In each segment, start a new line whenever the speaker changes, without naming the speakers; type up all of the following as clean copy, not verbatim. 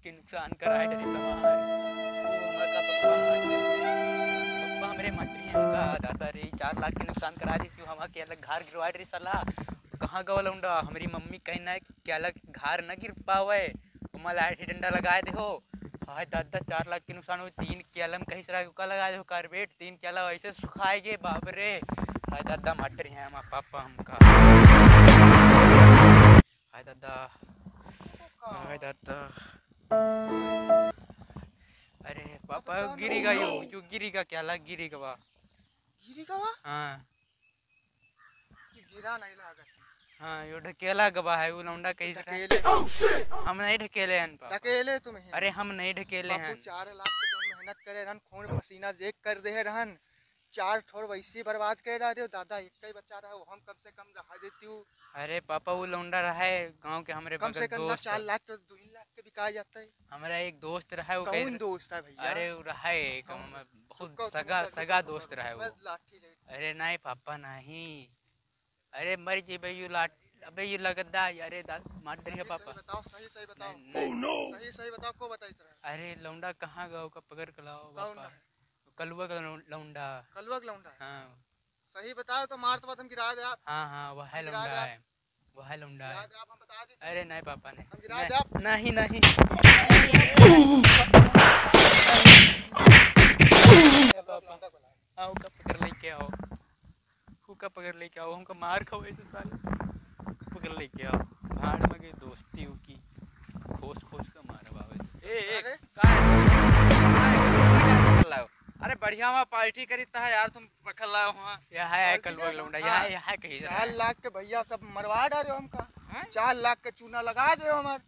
के नुकसान कराए डरे समार वो हमारे का पप्पा हमरे मंत्री हैं उनका दादा रे 4 लाख के नुकसान करा दी हम के अलग घर गिरवाए रे साला कहाँ गवा लौंडा हमारी मम्मी कहना है कि अलग घर न गिर पावे मैं लाठी डंडा लगाए दे हो हाय दादा 4 लाख के नुकसान हुए 3 केलम कहीं सरा का लगाए दे कारबेट 3 केला ऐसे सुखाएगे बाप रे हाय दादा मटर हैं हमारा पापा हमका हाय दादा हाय दादा अरे पापा गिरेगा यो गिरेगा क्या लग गिरेगा वा हाँ
गिरा नहीं लागत
हाँ यो ढकेला गवा है वो लौंडा कहीं
ढकेले
हम नहीं ढकेले हैं पापा
ढकेले तुम्हें
अरे हम नहीं ढकेले हैं
4 लाख के जो मेहनत करे रहन खून पसीना देख कर दे रहन 4 ठोर वैसे बर्बाद कर रहे हो दादा एक ही बच्चा रहा हम कम से कम दहा देती हूँ
अरे पापा वो लौंडा रहा है गांव के हमारे
कम से कम 4 लाख तो 2 लाख के बिका जाता है
हमारा एक दोस्त रहा है वो
कौन दोस्त है भैया
अरे वो रहा है एक बहुत सगा दोस्त रहा है वो
लाठी
अरे नहीं पापा नहीं अरे मर जी भाई लाठ अबे ये लगदा अरे मार डरिया पापा
बताओ सही बताओ सही बताओ को बताई तरह
अरे लौंडा कहाँ गया का पकड़ के लाओ पापा कलुआ का लौंडा हाँ
सही बताओ तो मार तो तुम गिरा दे आप
हाँ वह है लौंडा है वह लौंडा है अरे नहीं पापा ने नहीं नहीं आओ का पकड़ लेके आओ का पकड़ लेके आओ हमका मार खाओ ऐसे साले पकड़ लेके आओ भाड़ में गई दोस्ती की खोस का मारा बाबा
ए का पकड़ लाओ अरे बढ़िया वहाँ पार्टी करी था यार तुम पकड़ लाओ वहाँ
यह है कलवा लौंडा यह है कहीं
4 लाख के भैया सब मरवा डाले हमका 4 लाख के चूना लगा दे हमार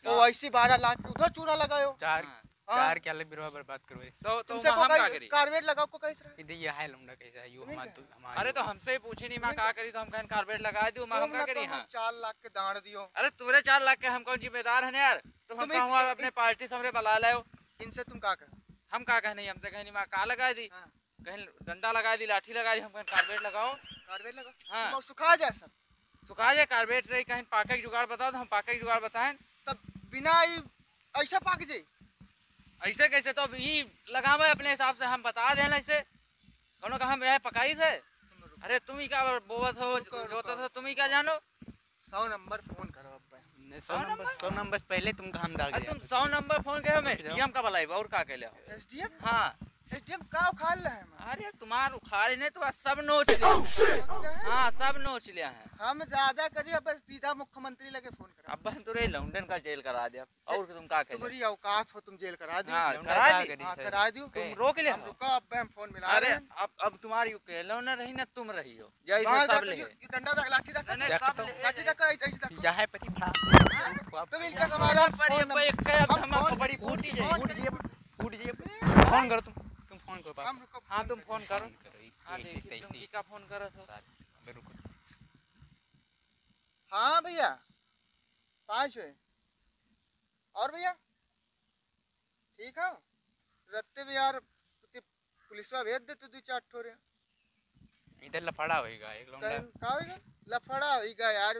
वो ऐसी 12 लाख के उधर चूना लगायो
4 क्या अलग बिरवा बर्बाद करवाए
तो हम का करी
कारबेट लगाओ को कैसे
इधर यह है लौंडा कैसा है यो हमारा
अरे तो हमसे ही पूछे नहीं मैं का करी तो हम कहन कारबेट लगा दूं मैं हम का करी हां
4 लाख के दांड दियो
अरे तुम्हारे 4 लाख के हम कौन जिम्मेदार हैं यार तो हम कहूं अपने पार्टी सामने बुला लाओ
इनसे तुम का कर
हम का कहने हमसे कहनी मैं का लगा दी कहीं डंडा लगा दी लाठी लगा दी हम कहन कारबेट लगाओ
हां वो सुखा जाए सब
सुखा जाए कारबेट से कहीं पाके की जुगाड़ बताओ तो हम पाके की जुगाड़ बताएं
तब बिना ऐसा पाक जाए
ऐसे कैसे तो ही लगावे अपने हिसाब से हम बता देना ऐसे कौन का हम यह पकाई थे अरे तुम ही क्या बोवत हो जोता था तुम ही क्या जानो
100 नंबर फोन करो अब
100 नंबर पहले तुम काम दाग
तुम 100 नंबर फोन के हमें एसडीएम का बुलाई और का कहले
एसडीएम
हां
एसडीएम का उखाड़ ले है
अरे तुम्हार उखाड़ नहीं तो सब नोच लिया हां सब नोच लिया है
हम ज्यादा करिए बस सीधा मुख्यमंत्री लगे फोन करा
अब तुरे लंदन का जेल करा दिया और तुम का कहले
तुम्हारी औकात हो तुम जेल करा दियो
हां
करा दियो
तुम रोक लिया
हम रुका अब हम फोन मिला
अरे अब तुम्हारी कहलो ना रही ना तुम रही हो जय सब ले
डंडा तक लाठी तक लाठी तक ऐसे तक
यह है पति भरा
तुम इनका हमारा
पर ये एक हम बड़ी फूट
जाए फोन करो तुम फोन करो
हां तुम फोन करो हां
ऐसे
तुम का फोन करो तो
अबे रुको
हाँ भैया 5 हुए और भैया ठीक है रत्ते भी यार पुलिसवा भेज दे तू 2-4 ठोरे
इधर लफड़ा होएगा एक लौंडा
का होएगा लफड़ा होएगा यार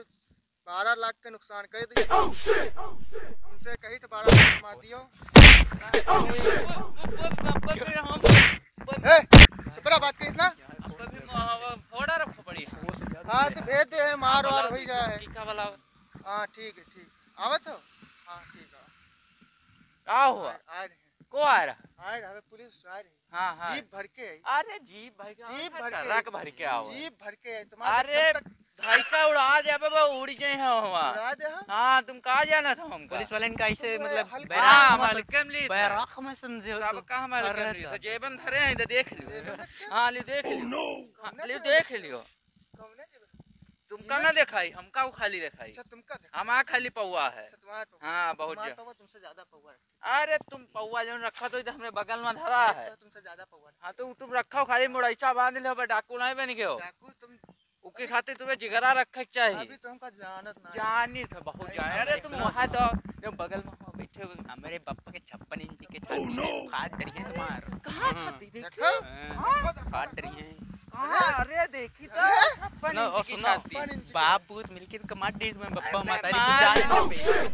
12 लाख का नुकसान कर दिया उनसे कही तो 12 लाख मार दियो सुपरा बात करिस ना
फोड़ा रखो पड़ी
हां तो भेज दे है मार और हो जाए
टीका वाला
हां ठीक है ठीक आवत हो हां ठीक है
का हुआ
आ रहे
को आ रहा
पुलिस आ रही
हां
जीप भर के
अरे जीप भर के आओ
जीप भर के तुम्हारे
अरे धाइका उड़ा दे बाबा उड़ गए हैं वहां
उड़ा दे
हां तुम कहां जाना था हमका
पुलिस वाले का ऐसे मतलब
बैराक
में समझे
सब का हमारे तो जेबन धरे हैं इधर देख लियो हां ले देख लियो ले देख लियो तुमका ना दिखाई हमका खाली दिखाई
अच्छा तुमका
हमारा खाली पौवा है
अच्छा तुम्हारा
हां बहुत
पौवा तुमसे ज्यादा पौवा
अरे तुम पौवा जो रखा तो इधर हमारे बगल में धरा है
तुमसे ज्यादा पौवा
हां तो तुम रखा खाली मुड़ैचा बांध ले डाकू नहीं बन गए हो
डाकू तुम
उसके खातिर तुम्हें जिगरा रखा चाहिए
अभी तो हमका जानत ना
जानी था बहुत जाने अरे तुम वहां तो जो बगल में
बैठे हुए हमारे पापा के 56 इंच के छाती में फाट डरी है तुम्हार
कहां छाती
देखो
फाट डरी है
अरे देखी तो 56 इंच की छाती
बाप भूत मिलके तो कमाट दी तुम्हें बप्पा मातारी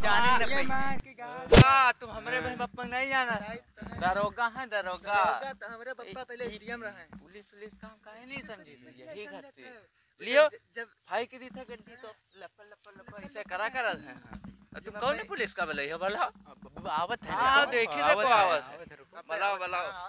जाने
ये मार के
हां तुम हमरे भाई पप्पा नहीं जाना
दायित्व है।
दरोगा है दरोगा
दरोगा तो हमारे पप्पा पहले एसडीएम रहे हैं।
पुलिस काम काहे नहीं समझी
पुलिस
यही
नहीं
करती
समझता है।
लियो
जब
भाई की दी था गड्डी तो लप्पा ऐसे करा है तुम
जब
कौन
मैं-
पुलिस का बोले हो भला
आवत है
हाँ देखी देखो आवत है
रुको
बताओ बताओ
हाँ,